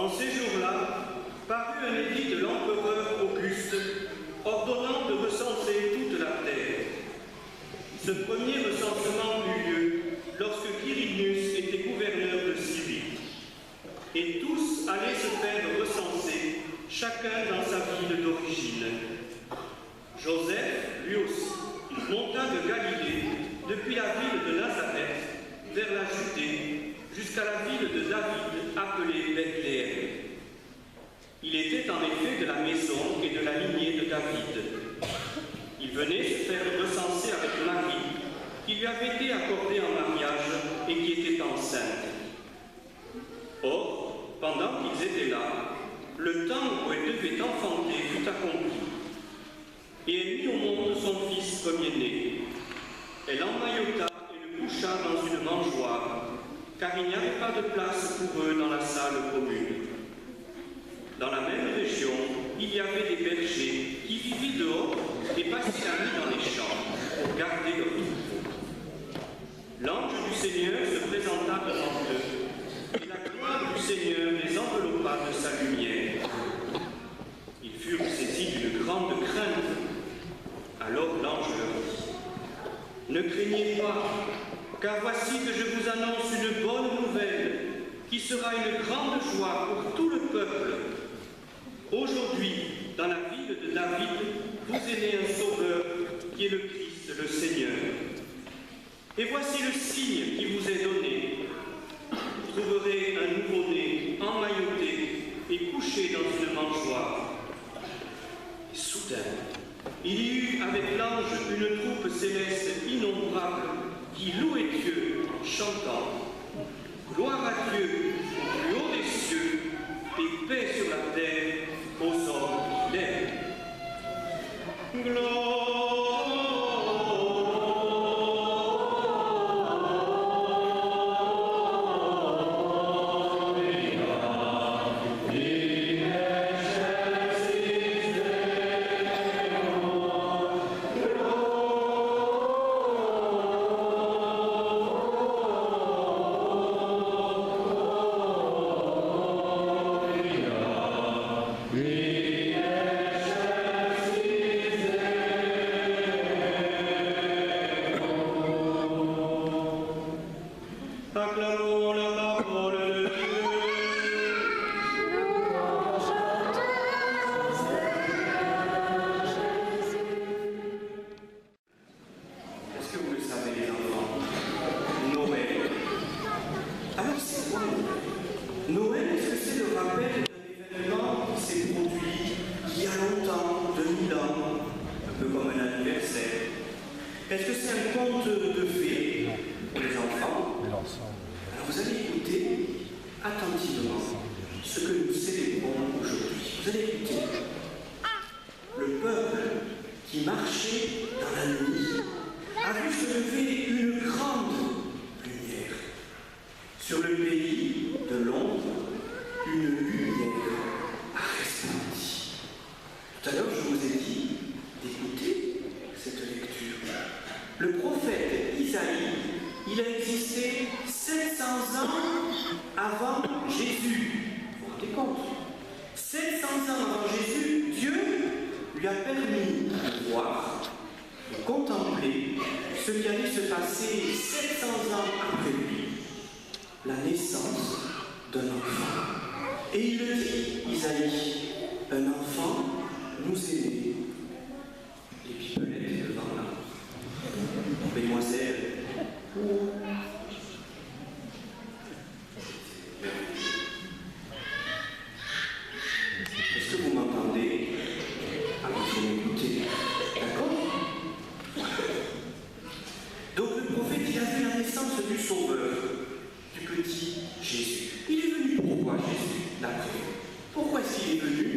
En ces jours-là, parut un édit de l'empereur Auguste ordonnant de recenser toute la terre. Ce premier recensement eut lieu lorsque Quirinius était gouverneur de Syrie. Et tous allaient se faire recenser, chacun dans sa ville d'origine. Joseph, lui aussi, monta de Galilée, depuis la ville de Nazareth, vers la Judée, jusqu'à la ville de David, appelée Bethléem. Il était en effet de la maison et de la lignée de David. Il venait se faire recenser avec Marie, qui lui avait été accordée en mariage et qui était enceinte. Or, pendant qu'ils étaient là, le temps où elle devait enfanter fut accompli. Et elle mit au monde son fils premier-né. Elle emmaillota et le coucha dans une mangeoire, car il n'y avait pas de place pour eux dans la salle commune. Dans la même région, il y avait des bergers qui vivaient dehors et passaient la nuit dans les champs pour garder leur troupeau. L'ange du Seigneur se présenta devant eux, et la gloire du Seigneur les enveloppa de sa lumière. Ils furent saisis d'une grande crainte. Alors l'ange leur dit: Ne craignez pas, car voici que je vous annonce une bonne nouvelle, qui sera une grande joie pour tout le peuple. Aujourd'hui, dans la ville de David, vous est né un sauveur, qui est le Christ, le Seigneur. Et voici le signe qui vous est donné. Vous trouverez un nouveau-né emmailloté et couché dans une mangeoire. Et soudain, il y eut avec l'ange une troupe céleste innombrable qui louait Dieu, chantant « Gloire à Dieu au plus haut des cieux et paix sur la terre aux hommes qui l'aiment. » Acclamons la parole de Dieu. Est-ce que vous le savez, les enfants? Noël. Alors c'est quoi Noël? Est-ce que c'est le rappel d'un événement qui s'est produit il y a longtemps, 2000 ans, un peu comme un anniversaire? Est-ce que c'est un conte de fées pour les enfants? Alors vous allez écouter attentivement ce que nous célébrons aujourd'hui. Vous allez écouter. Le peuple qui marchait dans la nuit a vu se lever une grande lumière. Sur le pays de l'ombre, une lumière a resplendi. Tout à l'heure, je vous ai dit d'écouter cette lecture. Le prophète Isaïe, il a existé 700 ans avant Jésus. Vous vous rendez compte? 700 ans avant Jésus, Dieu lui a permis de voir, de contempler ce qui allait se passer 700 ans après lui, la naissance d'un enfant. Et il le dit, Isaïe, un enfant nous est né. Les pipelettes devant là. Mesdemoiselles, est-ce que vous m'entendez? Alors il faut m'écouter, d'accord? Donc le prophète, il a vu la naissance du Sauveur, du petit Jésus. Il est venu pourquoi Jésus, d'après? Pourquoi est-ce qu'il est venu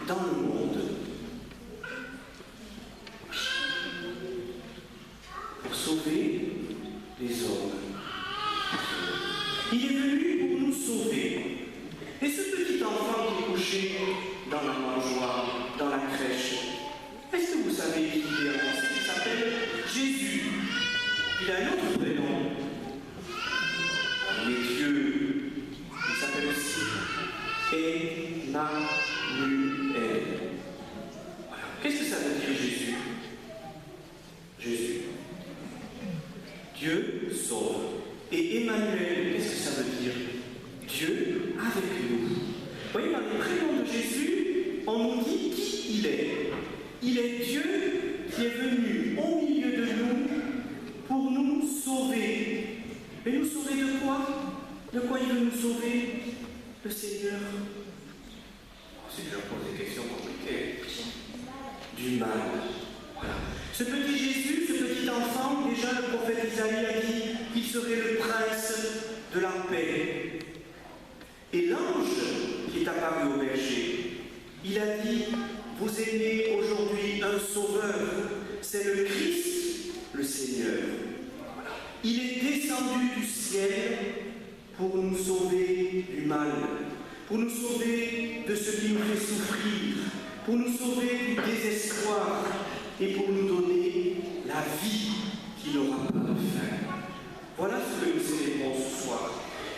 dans le monde? Pour sauver les hommes. Il est venu pour nous sauver. Et ce petit enfant qui est couché dans la mangeoire, dans la crèche, est-ce que vous savez qui il est? Il s'appelle Jésus. Il a un autre prénom. Il est Dieu. Il s'appelle aussi Emmanuel. Voilà. Qu'est-ce que ça veut dire Jésus? Jésus. Dieu sauve. Et Emmanuel, qu'est-ce que ça veut dire? Dieu avec nous. Vous voyez, dans les prénoms de Jésus, on nous dit qui il est. Il est Dieu qui est venu au milieu de nous pour nous sauver. Et nous sauver de quoi? De quoi il veut nous sauver? Le Seigneur. Si je leur pose des questions compliquées. Du mal. Voilà. Ce petit Jésus, ce petit enfant, déjà le prophète Isaïe a dit qu'il serait le prince de la paix. Et l'ange qui est apparu au berger, il a dit, vous aimez aujourd'hui un sauveur, c'est le Christ, le Seigneur. Voilà. Il est descendu du ciel pour nous sauver du mal, pour nous sauver de ce qui nous fait souffrir, pour nous sauver du désespoir et pour nous donner la vie qui n'aura pas de fin. Voilà ce que nous célébrons ce soir.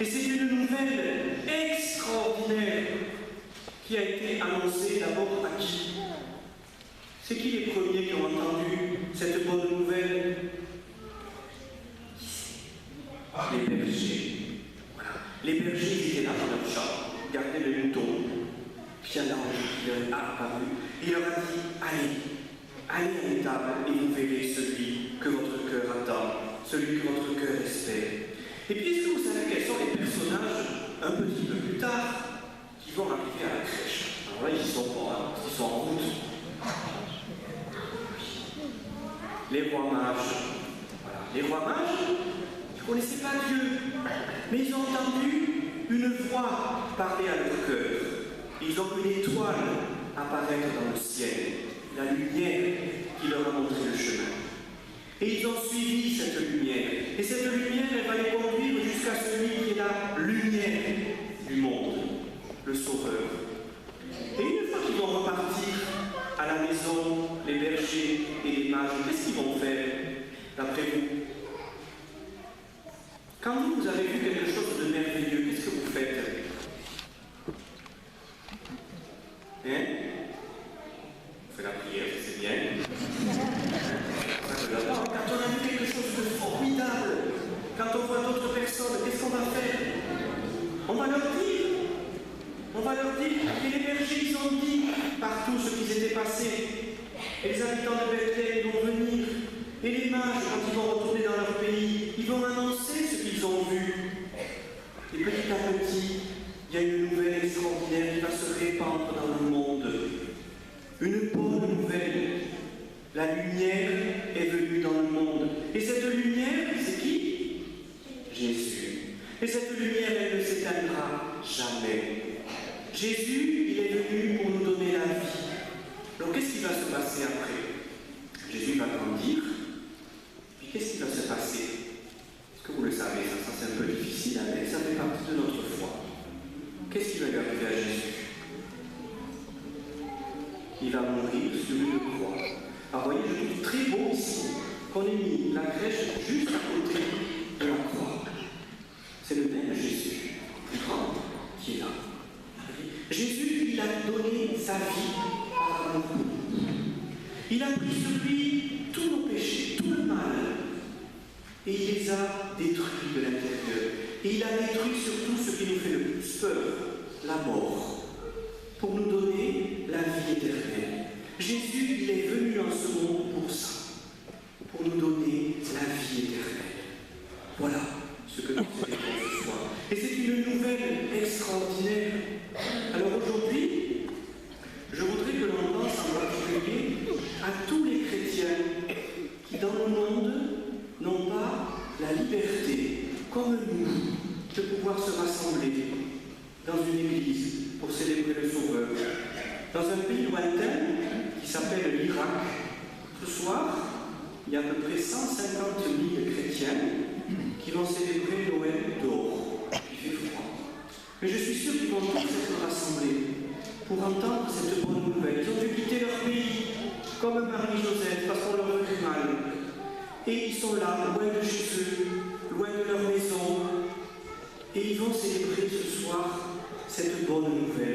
Et c'est une nouvelle extraordinaire qui a été annoncée d'abord à qui? C'est qui les premiers qui ont entendu cette bonne nouvelle? Les bergers. Voilà. Les bergers étaient là dans leur champ, gardaient le mouton. Puis un ange qui leur a apparu. Il leur a dit, allez à l'étable et vous verrez celui que votre cœur attend, celui que votre cœur espère. Et puis, est-ce que vous savez quels sont les personnages, un petit peu plus tard, qui vont arriver à la crèche? Alors là, ils sont en route. Les rois mages. Voilà. Les rois mages, ils ne connaissaient pas Dieu, mais ils ont entendu une voix parler à leur cœur. Ils ont vu une étoile apparaître dans le ciel, la lumière qui leur a montré le chemin. Et ils ont suivi cette lumière. Et cette lumière, elle va les conduire jusqu'à celui qui est la lumière du monde, le Sauveur. Et une fois qu'ils vont repartir à la maison, les bergers et les mages, qu'est-ce qu'ils vont faire, d'après vous? Quand vous avez vu quelque chose de merveilleux, qu'est-ce que vous faites? Hein? On fait la prière, c'est bien. Quand on a vu quelque chose de formidable, quand on voit d'autres personnes, qu'est-ce qu'on va faire? On va leur dire. On va leur dire. Et les bergers, ils ont dit partout ce qui s'était passé. Et les habitants de Bethléem vont venir. Et les mages, quand ils vont retourner dans leur pays, ils vont annoncer ce qu'ils ont vu. Et petit à petit, il y a une nouvelle extraordinaire qui va se répandre dans le monde. Une bonne nouvelle. La lumière est venue dans le monde. Et cette lumière, c'est qui? Jésus. Et cette lumière, elle ne s'éteindra jamais. Jésus, il est venu pour nous donner la vie. Donc qu'est-ce qui va se passer après? Jésus va grandir. Puis qu'est-ce qui va se passer? Est-ce que vous le savez, ça c'est un peu difficile, mais ça fait partie de notre foi. Qu'est-ce qui va lui arriver à Jésus? Il va mourir sur une croix. Alors vous voyez, je trouve très beau ici qu'on ait mis la crèche juste à côté de la croix. C'est le même Jésus, plus grand, qui est là. Jésus, il a donné sa vie par amour. Il a pris sur lui tous nos péchés, tout le mal, et il les a détruits de l'intérieur. Et il a détruit surtout ce qui nous fait le plus peur, la mort, pour nous donner la vie éternelle. Jésus, il est venu dans ce monde pour ça, pour nous donner la vie éternelle. Voilà ce que nous célébrons ce soir. Et c'est une nouvelle extraordinaire. Alors aujourd'hui, je voudrais que l'on pense en particulier à tous les chrétiens qui dans le monde n'ont pas la liberté, comme nous, de pouvoir se rassembler dans une église pour célébrer le Sauveur. Dans un pays lointain qui s'appelle l'Irak, ce soir, il y a à peu près 150 000 chrétiens qui vont célébrer Noël dehors. Il fait froid. Mais je suis sûr qu'ils vont tous être rassemblés pour entendre cette bonne nouvelle. Ils ont dû quitter leur pays, comme Marie-Joseph, parce qu'on leur veut du mal. Et ils sont là, loin de chez eux, loin de leur maison. Et ils vont célébrer ce soir cette bonne nouvelle.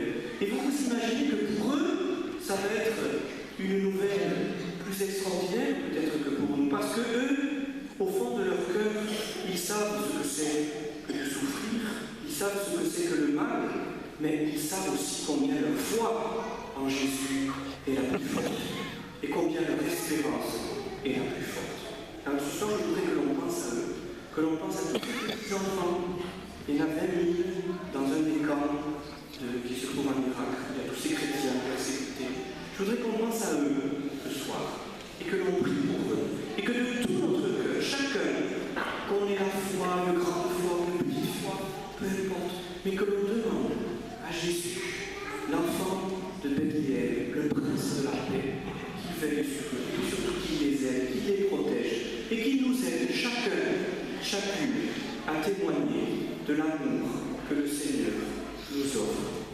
que eux, au fond de leur cœur, ils savent ce que c'est que de souffrir, ils savent ce que c'est que le mal, mais ils savent aussi combien leur foi en Jésus est la plus forte et combien leur espérance est la plus forte. Alors ce soir, je voudrais que l'on pense à eux, que l'on pense à tous ces petits enfants. Il y en a 20 000 dans un des camps qui se trouve en Irak. Il y a tous ces chrétiens persécutés. Je voudrais qu'on pense à eux ce soir et que l'on prie pour eux. Et que de tout notre cœur, chacun, qu'on ait la foi, une grande foi, une petite foi, peu importe, mais que l'on demande à Jésus, l'enfant de Bethléem, le prince de la paix, qu'il veille sur eux, et surtout qu'il les aide, qu'il les protège, et qu'il nous aide chacune, à témoigner de l'amour que le Seigneur nous offre.